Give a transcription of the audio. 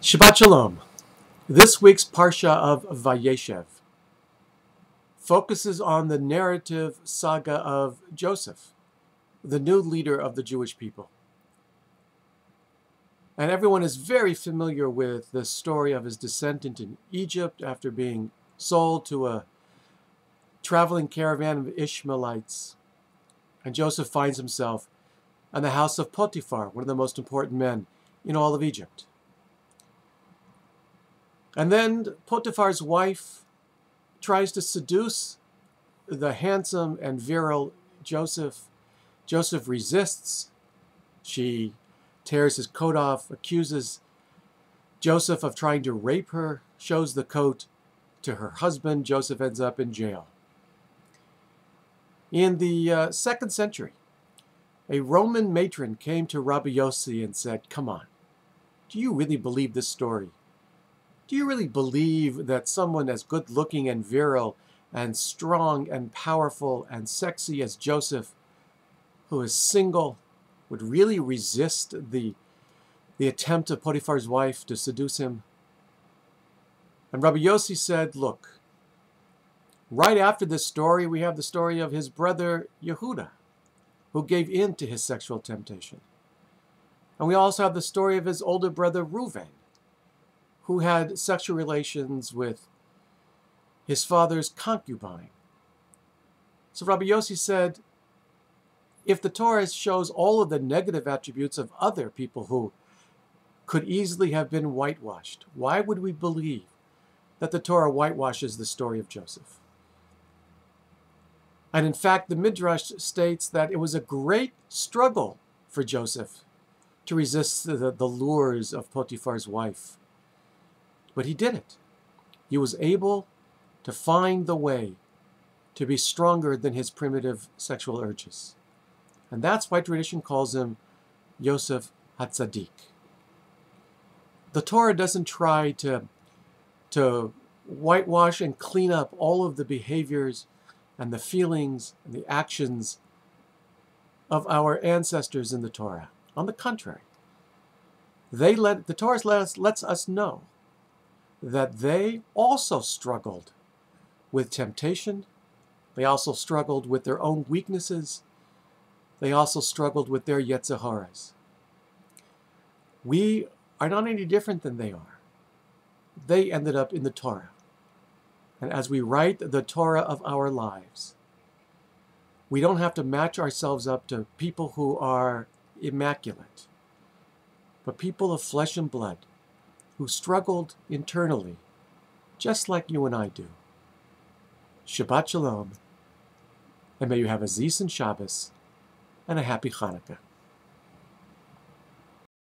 Shabbat Shalom. This week's Parsha of Vayeshev focuses on the narrative saga of Joseph, the new leader of the Jewish people. And everyone is very familiar with the story of his descent into Egypt after being sold to a traveling caravan of Ishmaelites. And Joseph finds himself in the house of Potiphar, one of the most important men in all of Egypt. And then Potiphar's wife tries to seduce the handsome and virile Joseph. Joseph resists. She tears his coat off, accuses Joseph of trying to rape her, shows the coat to her husband. Joseph ends up in jail. In the 2nd century, a Roman matron came to Rabbi Yossi and said, "Come on, do you really believe this story? Do you really believe that someone as good-looking and virile and strong and powerful and sexy as Joseph, who is single, would really resist the attempt of Potiphar's wife to seduce him?" And Rabbi Yossi said, "Look, right after this story, we have the story of his brother Yehuda, who gave in to his sexual temptation. And we also have the story of his older brother Reuven, who had sexual relations with his father's concubine." So Rabbi Yossi said, if the Torah shows all of the negative attributes of other people who could easily have been whitewashed, why would we believe that the Torah whitewashes the story of Joseph? And in fact, the Midrash states that it was a great struggle for Joseph to resist the lures of Potiphar's wife. But he did it. He was able to find the way to be stronger than his primitive sexual urges. And that's why tradition calls him Yosef HaTzadik. The Torah doesn't try to whitewash and clean up all of the behaviors and the feelings and the actions of our ancestors in the Torah. On the contrary, the Torah lets us know that they also struggled with temptation. They also struggled with their own weaknesses. They also struggled with their Yetzer Haras. We are not any different than they are. They ended up in the Torah. And as we write the Torah of our lives, we don't have to match ourselves up to people who are immaculate, but people of flesh and blood who struggled internally, just like you and I do. Shabbat Shalom, and may you have a Zis and Shabbos and a happy Hanukkah.